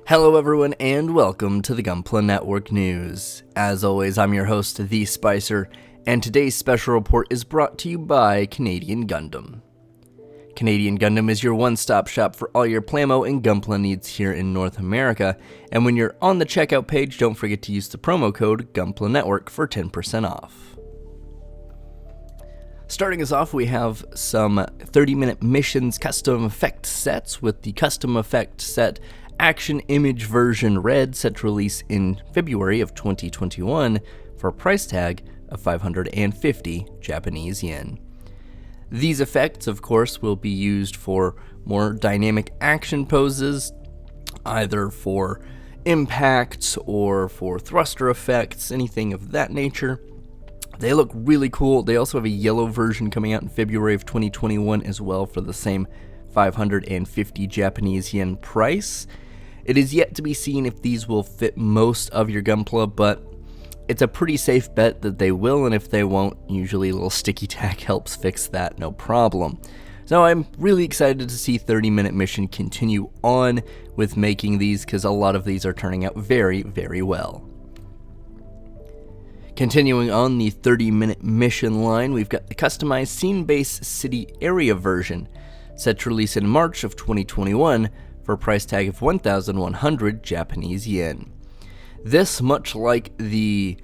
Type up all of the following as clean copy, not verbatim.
Hello everyone and welcome to the Gunpla Network News. As always, I'm your host, The Spicer, and today's special report is brought to you by Canadian Gundam. Canadian Gundam is your one-stop shop for all your Plamo and Gunpla needs here in North America, and when you're on the checkout page, don't forget to use the promo code Gunpla Network for 10% off. Starting us off, we have some 30-minute missions custom effect sets with the custom effect set Action Image version Red set to release in February of 2021 for a price tag of 550 Japanese yen. These effects, of course, will be used for more dynamic action poses, either for impacts or for thruster effects, anything of that nature. They look really cool. They also have a yellow version coming out in February of 2021 as well for the same 550 Japanese yen price. It is yet to be seen if these will fit most of your Gunpla, but it's a pretty safe bet that they will, and if they won't, usually a little sticky tack helps fix that, no problem. So I'm really excited to see 30-Minute Mission continue on with making these, because a lot of these are turning out very, very well. Continuing on the 30-Minute Mission line, we've got the customized scene-based city area version, set to release in March of 2021 for a price tag of 1,100 Japanese yen. This, much like the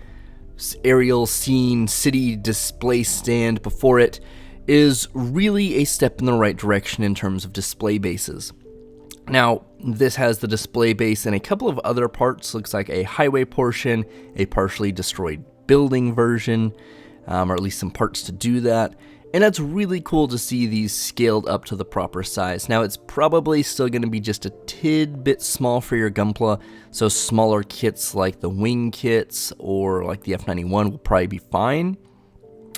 aerial scene city display stand before it, is really a step in the right direction in terms of display bases. Now, this has the display base in a couple of other parts. Looks like a highway portion, a partially destroyed building version, or at least some parts to do that. And it's really cool to see these scaled up to the proper size. Now, it's probably still going to be just a tidbit small for your Gunpla, so smaller kits like the wing kits or like the F91 will probably be fine.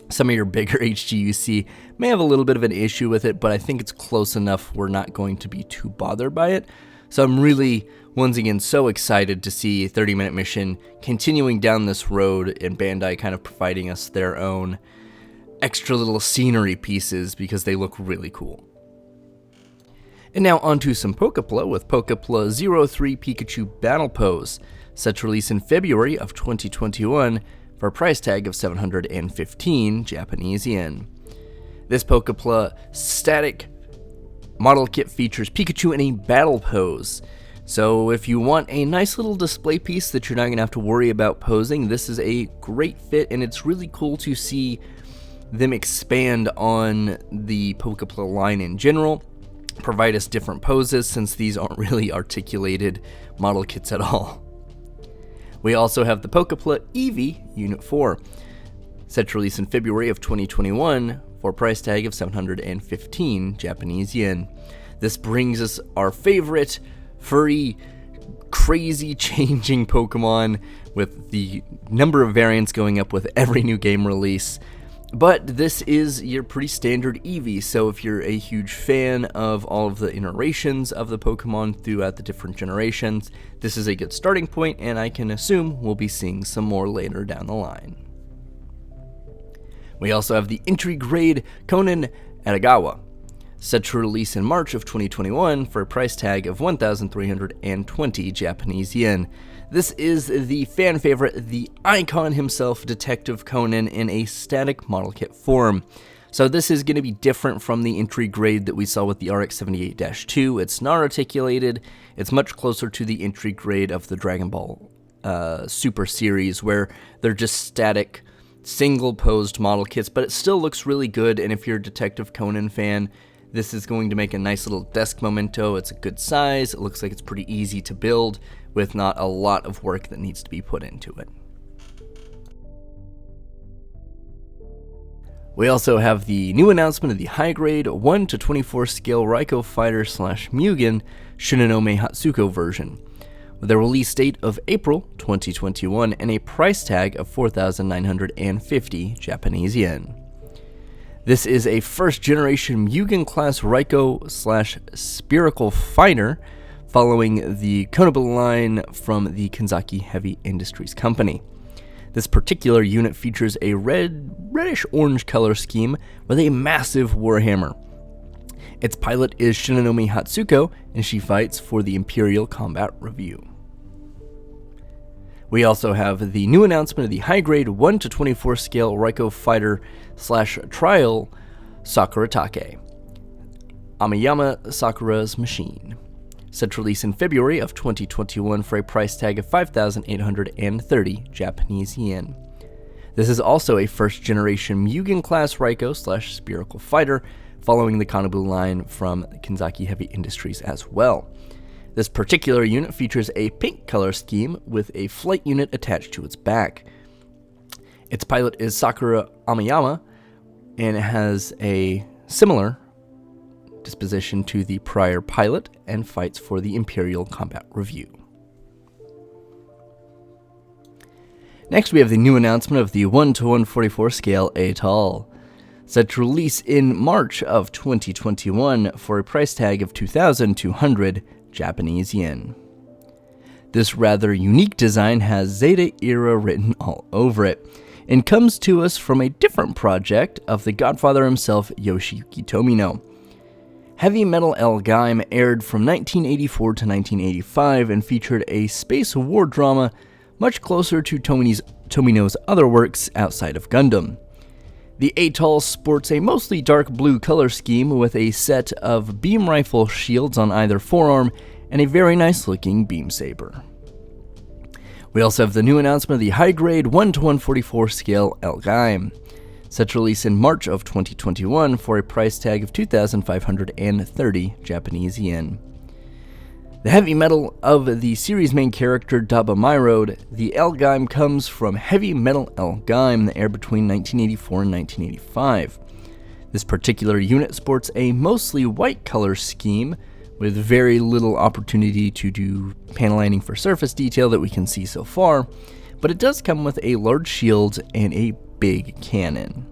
Some of your bigger HGUC may have a little bit of an issue with it, but I think it's close enough we're not going to be too bothered by it. So I'm really, once again, so excited to see 30-Minute Mission continuing down this road and Bandai kind of providing us their own extra little scenery pieces because they look really cool. And now onto some Pokepla with Pokepla 03 Pikachu Battle Pose, set to release in February of 2021 for a price tag of 715 Japanese yen. This Pokepla static model kit features Pikachu in a battle pose. So if you want a nice little display piece that you're not going to have to worry about posing, this is a great fit, and it's really cool to see them expand on the Pokepla line in general, provide us different poses since these aren't really articulated model kits at all. We also have the Pokepla Ev Unit 4, set to release in February of 2021 for a price tag of 715 Japanese yen. This brings us our favorite furry, crazy changing Pokemon with the number of variants going up with every new game release. But this is your pretty standard Eevee, so if you're a huge fan of all of the iterations of the Pokemon throughout the different generations, this is a good starting point, and I can assume we'll be seeing some more later down the line. We also have the entry grade Konan Atagawa, set to release in March of 2021 for a price tag of 1,320 Japanese yen. This is the fan favorite, the icon himself, Detective Conan, in a static model kit form. So this is going to be different from the entry grade that we saw with the RX-78-2. It's not articulated. It's much closer to the entry grade of the Dragon Ball Super series, where they're just static, single-posed model kits, but it still looks really good, and if you're a Detective Conan fan, this is going to make a nice little desk memento. It's a good size. It looks like it's pretty easy to build with not a lot of work that needs to be put into it. We also have the new announcement of the high-grade 1-24 scale Raikou Fighter / Mugen Shinonome Hatsuko version, with a release date of April 2021 and a price tag of 4,950 Japanese yen. This is a first-generation Mugen-class Raikou / Spherical Fighter, following the Konoba line from the Kanzaki Heavy Industries Company. This particular unit features a reddish-orange color scheme with a massive warhammer. Its pilot is Shinanomi Hatsuko, and she fights for the Imperial Combat Review. We also have the new announcement of the high-grade 1-24 scale Raiko Fighter / Trial Sakuratake, Amiyama Sakura's Machine. Set to release in February of 2021 for a price tag of 5,830 Japanese yen. This is also a first-generation Mugen-class Raiko / Spherical Fighter, following the Kanobu line from Kinzaki Heavy Industries as well. This particular unit features a pink color scheme with a flight unit attached to its back. Its pilot is Sakura Amiyama, and it has a similar disposition to the prior pilot and fights for the Imperial Combat Review. Next, we have the new announcement of the 1-144 Scale Atoll, set to release in March of 2021 for a price tag of 2,200 Japanese yen. This rather unique design has Zeta Era written all over it, and comes to us from a different project of the Godfather himself, Yoshiyuki Tomino. Heavy Metal L Gaim aired from 1984 to 1985 and featured a space war drama much closer to Tomino's other works outside of Gundam. The Atoll sports a mostly dark blue color scheme with a set of beam rifle shields on either forearm and a very nice looking beam saber. We also have the new announcement of the high-grade 1-144 scale L Gaim, set to release in March of 2021 for a price tag of 2,530 Japanese yen. The heavy metal of the series' main character, Daba Myrode, the L Gaim comes from Heavy Metal L Gaim that aired between 1984 and 1985. This particular unit sports a mostly white color scheme with very little opportunity to do panel lining for surface detail that we can see so far, but it does come with a large shield and a big cannon.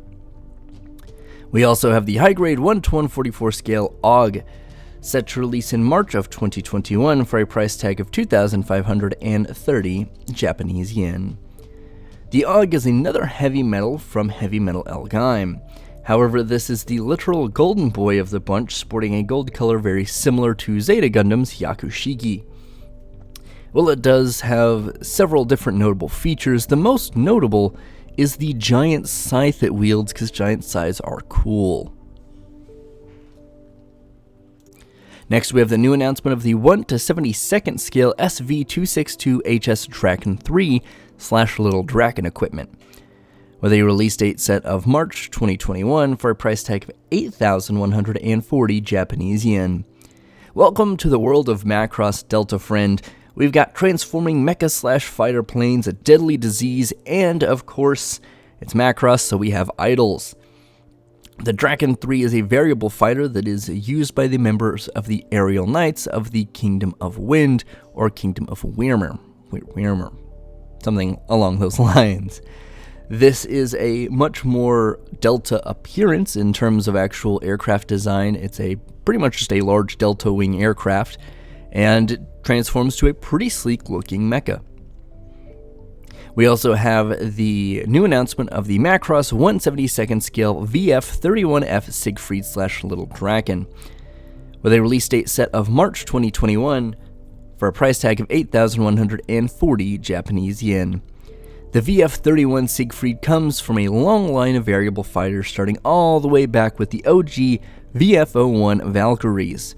We also have the high-grade 1-144 scale AUG, set to release in March of 2021 for a price tag of 2,530 Japanese yen. The AUG is another heavy metal from Heavy Metal L Gaim. However, this is the literal golden boy of the bunch, sporting a gold color very similar to Zeta Gundam's Yakushigi. While it does have several different notable features, the most notable is the giant scythe it wields, because giant scythes are cool. Next, we have the new announcement of the 1-72nd scale SV262HS Draken 3 / Little Draken equipment, with a release date set of March 2021 for a price tag of 8,140 Japanese yen. Welcome to the world of Macross, Delta friend. We've got transforming mecha / fighter planes, a deadly disease, and of course, it's Macross, so we have idols. The Draken 3 is a variable fighter that is used by the members of the Aerial Knights of the Kingdom of Wind, or Kingdom of Wyrmr, something along those lines. This is a much more Delta appearance in terms of actual aircraft design. It's pretty much just a large Delta wing aircraft, and it transforms to a pretty sleek looking mecha. We also have the new announcement of the Macross 1/72nd scale VF-31F Siegfried / Little Draken, with a release date set of March 2021 for a price tag of 8,140 Japanese yen. The VF-31 Siegfried comes from a long line of variable fighters starting all the way back with the OG VF-01 Valkyries.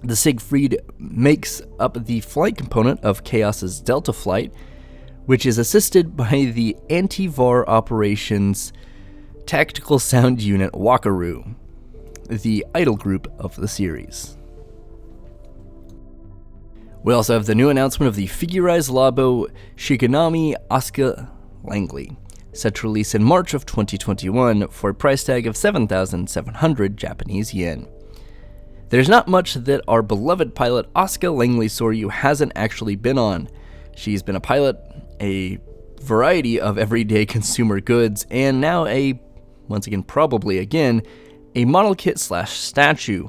The Siegfried makes up the flight component of Chaos's Delta Flight, which is assisted by the Anti-VAR Operations Tactical Sound Unit Wakaru, the idol group of the series. We also have the new announcement of the figurized Labo Shigenami Asuka Langley, set to release in March of 2021 for a price tag of 7,700 Japanese yen. There's not much that our beloved pilot Asuka Langley Soryu hasn't actually been on. She's been a pilot, a variety of everyday consumer goods, and now probably again, a model kit / statue.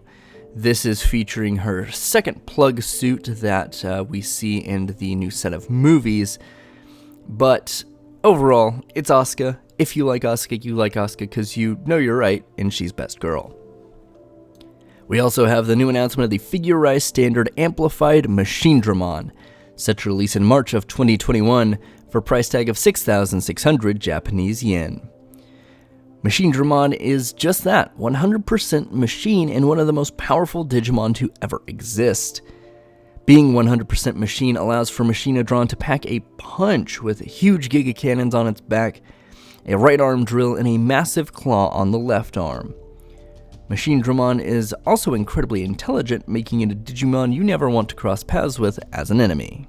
This is featuring her second plug suit that we see in the new set of movies. But overall, it's Asuka. If you like Asuka, you like Asuka because you know you're right, and she's best girl. We also have the new announcement of the Figurized Standard Amplified Machinedramon, set to release in March of 2021 for a price tag of 6,600 Japanese yen. Machinedramon is just that, 100% machine and one of the most powerful Digimon to ever exist. Being 100% machine allows for Machinedramon to pack a punch with huge Giga Cannons on its back, a right arm drill, and a massive claw on the left arm. Machinedramon is also incredibly intelligent, making it a Digimon you never want to cross paths with as an enemy.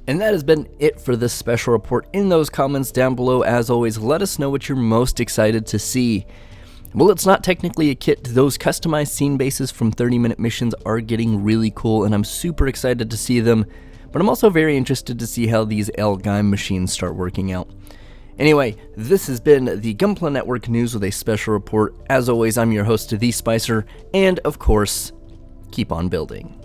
And that has been it for this special report. In those comments down below, as always, let us know what you're most excited to see. Well, it's not technically a kit. Those customized scene bases from 30-minute missions are getting really cool, and I'm super excited to see them, but I'm also very interested to see how these L-Gaim machines start working out. Anyway, this has been the Gunpla Network News with a special report. As always, I'm your host, The Spicer, and of course, keep on building.